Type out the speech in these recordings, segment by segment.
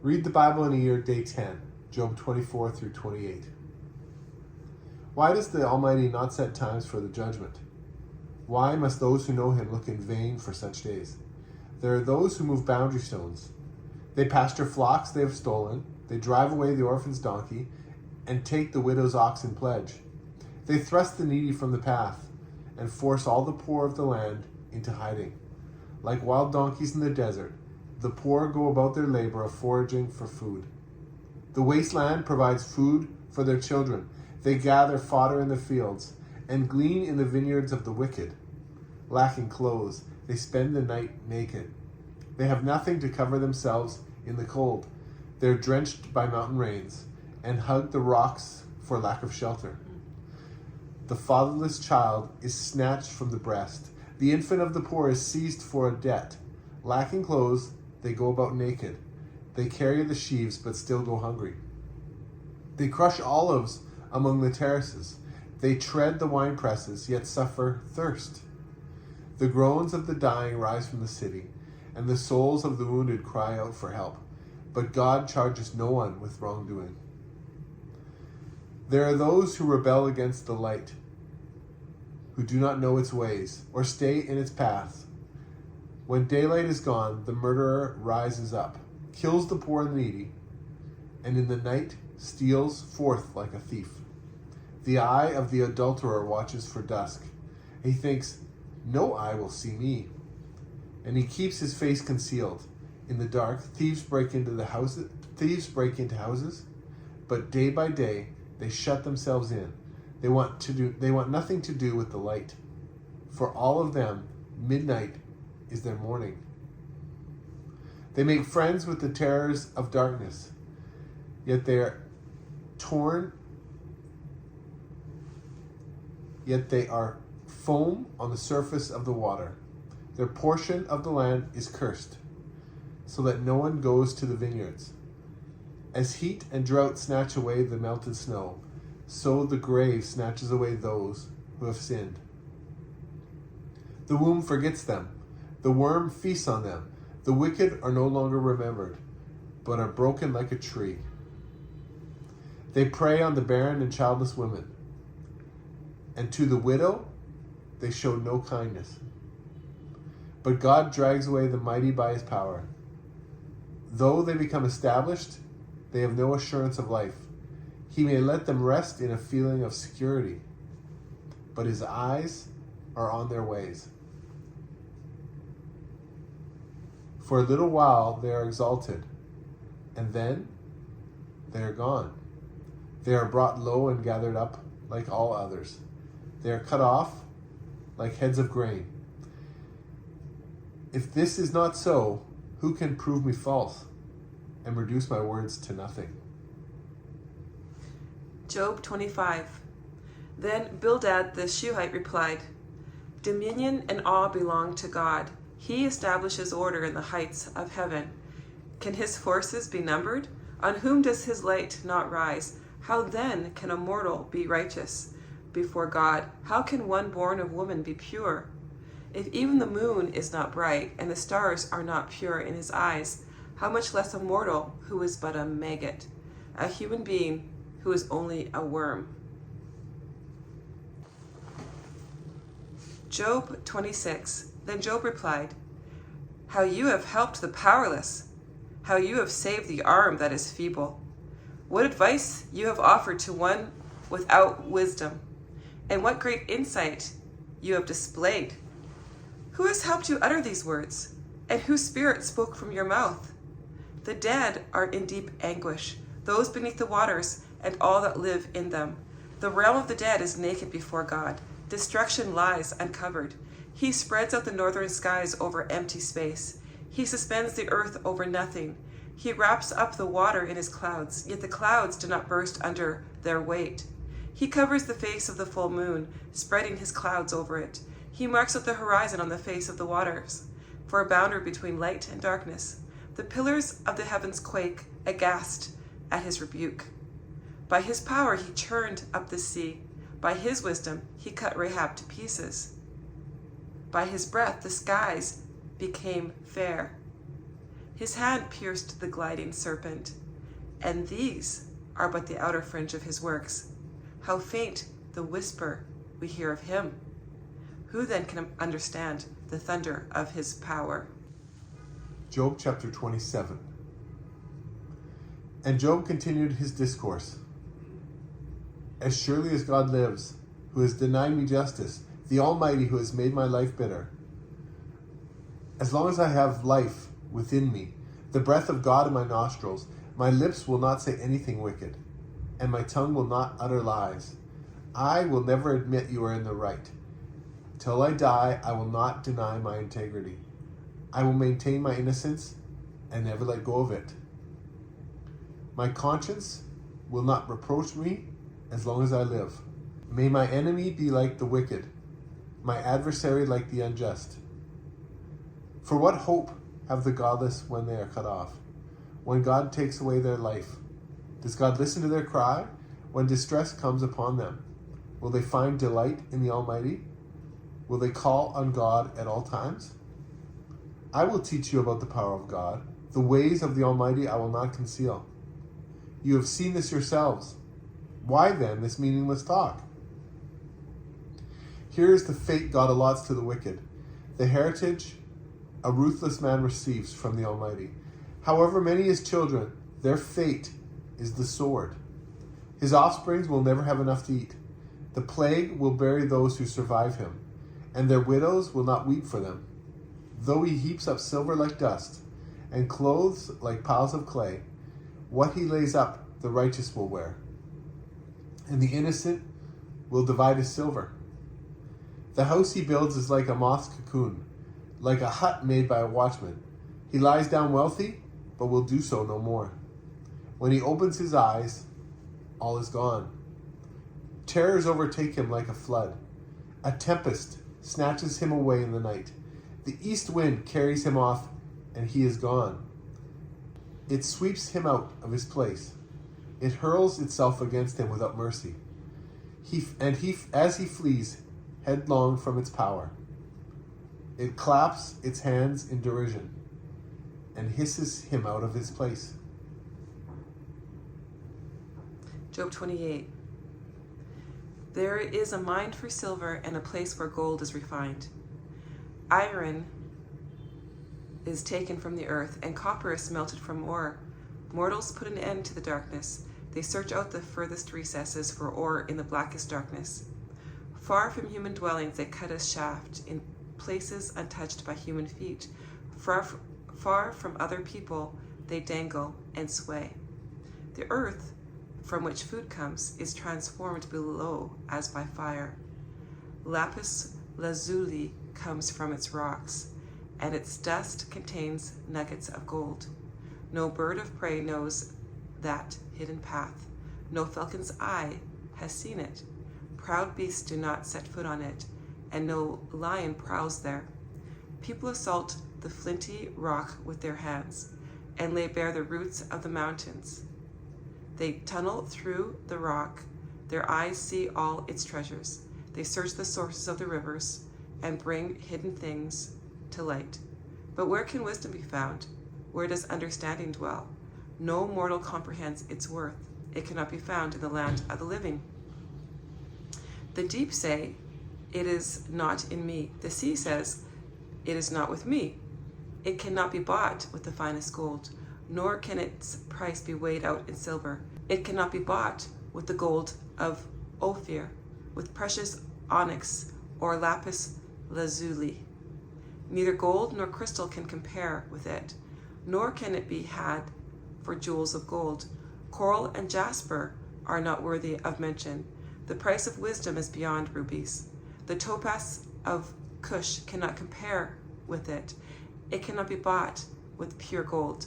Read the Bible in a year, day 10, Job 24 through 28. Why does the Almighty not set times for the judgment? Why must those who know him look in vain for such days? There are those who move boundary stones. They pasture flocks they have stolen. They drive away the orphan's donkey and take the widow's ox in pledge. They thrust the needy from the path and force all the poor of the land into hiding. Like wild donkeys in the desert, the poor go about their labor of foraging for food. The wasteland provides food for their children. They gather fodder in the fields and glean in the vineyards of the wicked. Lacking clothes, they spend the night naked. They have nothing to cover themselves in the cold. They're drenched by mountain rains and hug the rocks for lack of shelter. The fatherless child is snatched from the breast. The infant of the poor is seized for a debt. Lacking clothes, they go about naked. They carry the sheaves but still go hungry. They crush olives among the terraces. They tread the wine presses, yet suffer thirst. The groans of the dying rise from the city, and the souls of the wounded cry out for help. But God charges no one with wrongdoing. There are those who rebel against the light, who do not know its ways, or stay in its paths. When daylight is gone, the murderer rises up, kills the poor and the needy, and in the night steals forth like a thief. The eye of the adulterer watches for dusk. He thinks, no eye will see me. And he keeps his face concealed. In the dark, thieves break into houses, but day by day they shut themselves in. They want nothing to do with the light. For all of them, midnight is their morning. They make friends with the terrors of darkness, yet they are foam on the surface of the water. Their portion of the land is cursed, so that no one goes to the vineyards. As heat and drought snatch away the melted snow, so the grave snatches away those who have sinned. The womb forgets them. The worm feasts on them. The wicked are no longer remembered, but are broken like a tree. They prey on the barren and childless women, and to the widow they show no kindness. But God drags away the mighty by his power. Though they become established, they have no assurance of life. He may let them rest in a feeling of security, but his eyes are on their ways. For a little while they are exalted, and then they are gone. They are brought low and gathered up like all others. They are cut off like heads of grain. If this is not so, who can prove me false and reduce my words to nothing? Job 25. Then Bildad the Shuhite replied, Dominion and awe belong to God. He establishes order in the heights of heaven. Can his forces be numbered? On whom does his light not rise? How then can a mortal be righteous before God? How can one born of woman be pure? If even the moon is not bright, and the stars are not pure in his eyes, how much less a mortal who is but a maggot, a human being who is only a worm. Job 26. Then Job replied, How you have helped the powerless, how you have saved the arm that is feeble. What advice you have offered to one without wisdom, and what great insight you have displayed. Who has helped you utter these words, and whose spirit spoke from your mouth? The dead are in deep anguish, those beneath the waters, and all that live in them. The realm of the dead is naked before God. Destruction lies uncovered. He spreads out the northern skies over empty space. He suspends the earth over nothing. He wraps up the water in his clouds, yet the clouds do not burst under their weight. He covers the face of the full moon, spreading his clouds over it. He marks out the horizon on the face of the waters, for a boundary between light and darkness. The pillars of the heavens quake, aghast at his rebuke. By his power he churned up the sea. By his wisdom he cut Rahab to pieces. By his breath the skies became fair. His hand pierced the gliding serpent, and these are but the outer fringe of his works. How faint the whisper we hear of him! Who then can understand the thunder of his power? Job chapter 27. And Job continued his discourse. As surely as God lives, who has denied me justice, the Almighty who has made my life bitter, as long as I have life within me, the breath of God in my nostrils, my lips will not say anything wicked, and my tongue will not utter lies. I will never admit you are in the right. Till I die, I will not deny my integrity. I will maintain my innocence and never let go of it. My conscience will not reproach me as long as I live. May my enemy be like the wicked, my adversary like the unjust. For what hope have the godless when they are cut off? When God takes away their life, does God listen to their cry? When distress comes upon them, will they find delight in the Almighty? Will they call on God at all times? I will teach you about the power of God. The ways of the Almighty I will not conceal. You have seen this yourselves. Why then this meaningless talk? Here is the fate God allots to the wicked, the heritage a ruthless man receives from the Almighty. However many his children, their fate is the sword. His offsprings will never have enough to eat. The plague will bury those who survive him, and their widows will not weep for them. Though he heaps up silver like dust, and clothes like piles of clay, what he lays up the righteous will wear, and the innocent will divide his silver. The house he builds is like a moth's cocoon, like a hut made by a watchman. He lies down wealthy, but will do so no more. When he opens his eyes, all is gone. Terrors overtake him like a flood. A tempest snatches him away in the night. The east wind carries him off, and he is gone. It sweeps him out of his place. It hurls itself against him without mercy. As he flees headlong from its power, it claps its hands in derision and hisses him out of his place. Job 28. There is a mine for silver and a place where gold is refined. Iron is taken from the earth, and copper is smelted from ore. Mortals put an end to the darkness. They search out the furthest recesses for ore in the blackest darkness. Far from human dwellings they cut a shaft in places untouched by human feet. Far from other people they dangle and sway. The earth from which food comes is transformed below as by fire. Lapis lazuli comes from its rocks, and its dust contains nuggets of gold. No bird of prey knows that hidden path. No falcon's eye has seen it. Proud beasts do not set foot on it, and no lion prowls there. People assault the flinty rock with their hands, and lay bare the roots of the mountains. They tunnel through the rock. Their eyes see all its treasures. They search the sources of the rivers, and bring hidden things to light. But where can wisdom be found? Where does understanding dwell? No mortal comprehends its worth. It cannot be found in the land of the living. The deep say, it is not in me. The sea says, it is not with me. It cannot be bought with the finest gold, nor can its price be weighed out in silver. It cannot be bought with the gold of Ophir, with precious onyx or lapis lazuli. Neither gold nor crystal can compare with it, nor can it be had for jewels of gold. Coral and jasper are not worthy of mention. The price of wisdom is beyond rubies. The topaz of Cush cannot compare with it. It cannot be bought with pure gold.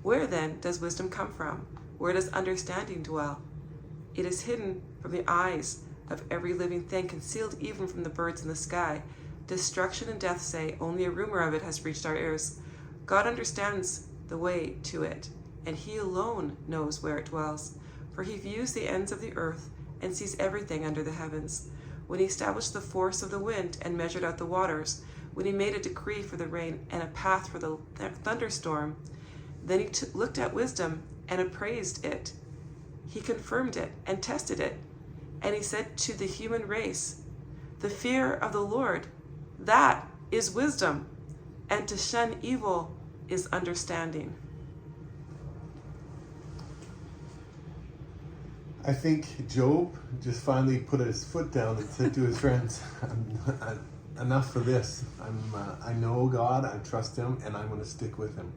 Where then does wisdom come from? Where does understanding dwell? It is hidden from the eyes of every living thing, concealed even from the birds in the sky. Destruction and death say, only a rumor of it has reached our ears. God understands the way to it, and he alone knows where it dwells. For he views the ends of the earth and sees everything under the heavens. When he established the force of the wind and measured out the waters, when he made a decree for the rain and a path for the thunderstorm, Then he looked at wisdom and appraised it. He confirmed it and tested it. And he said to the human race, the fear of the Lord, that is wisdom, and to shun evil is understanding. I think Job just finally put his foot down and said to his friends, enough for this. I know God, I trust him, and I'm going to stick with him.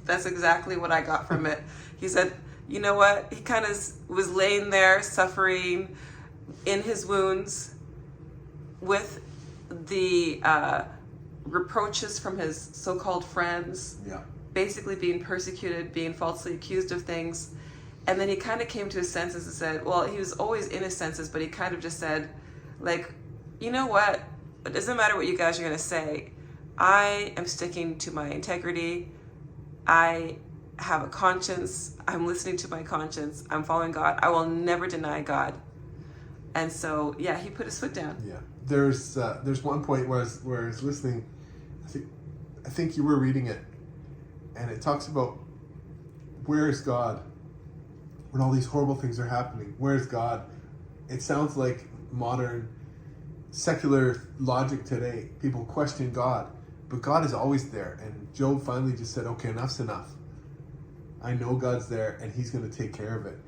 That's exactly what I got from it. He said, you know what? He kind of was laying there suffering in his wounds with the reproaches from his so-called friends, basically being persecuted, being falsely accused of things. And then he kind of came to his senses and said, well, he was always in his senses, but he kind of just said, like, you know what? It doesn't matter what you guys are going to say. I am sticking to my integrity. I have a conscience. I'm listening to my conscience. I'm following God. I will never deny God. And so, yeah, he put his foot down. Yeah. There's one point where I was listening. I think you were reading it, and it talks about where is God when all these horrible things are happening. Where is God? It sounds like modern secular logic today. People question God, but God is always there. And Job finally just said, okay, enough's enough. I know God's there, and he's going to take care of it.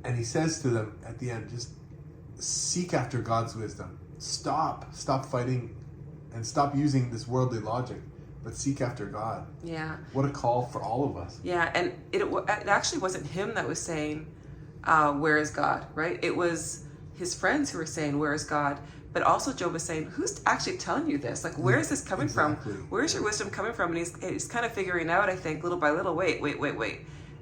And he says to them at the end, just seek after God's wisdom. Stop fighting and stop using this worldly logic, but seek after God. Yeah. What a call for all of us. Yeah, and it actually wasn't him that was saying, where is God, right? It was his friends who were saying, where is God? But also Job was saying, who's actually telling you this? Like, where is this coming from? Where's your wisdom coming from? And he's kind of figuring out, I think, little by little, wait.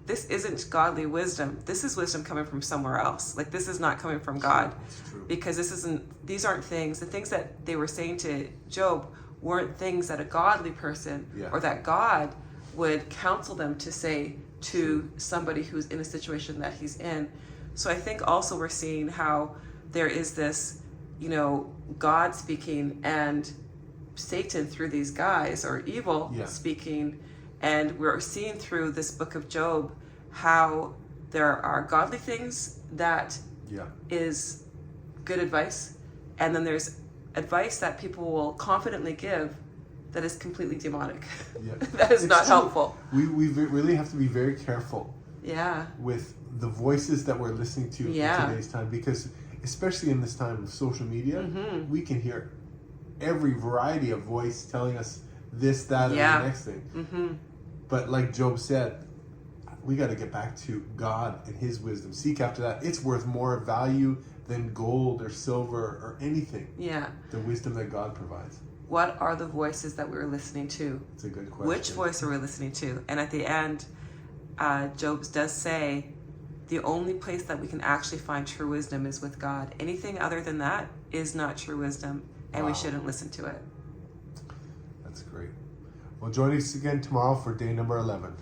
This isn't godly wisdom. This is wisdom coming from somewhere else. Like, this is not coming from God. It's true. Because these aren't things, the things that they were saying to Job weren't things that a godly person or that God would counsel them to say to somebody who's in a situation that he's in. So I think also we're seeing how there is this, God speaking and Satan through these guys, or evil speaking. And we're seeing through this book of Job how there are godly things that is good advice. And then there's advice that people will confidently give that is completely demonic. That is not helpful. We really have to be very careful with the voices that we're listening to in today's time, because especially in this time of social media, we can hear every variety of voice telling us this, that, and the next thing. But like Job said, we got to get back to God and his wisdom. Seek after that. It's worth more value than gold or silver or anything. Yeah. The wisdom that God provides. What are the voices that we're listening to? It's a good question. Which voice are we listening to? And at the end, Job does say, the only place that we can actually find true wisdom is with God. Anything other than that is not true wisdom, and we shouldn't listen to it. That's great. Well, join us again tomorrow for day number 11.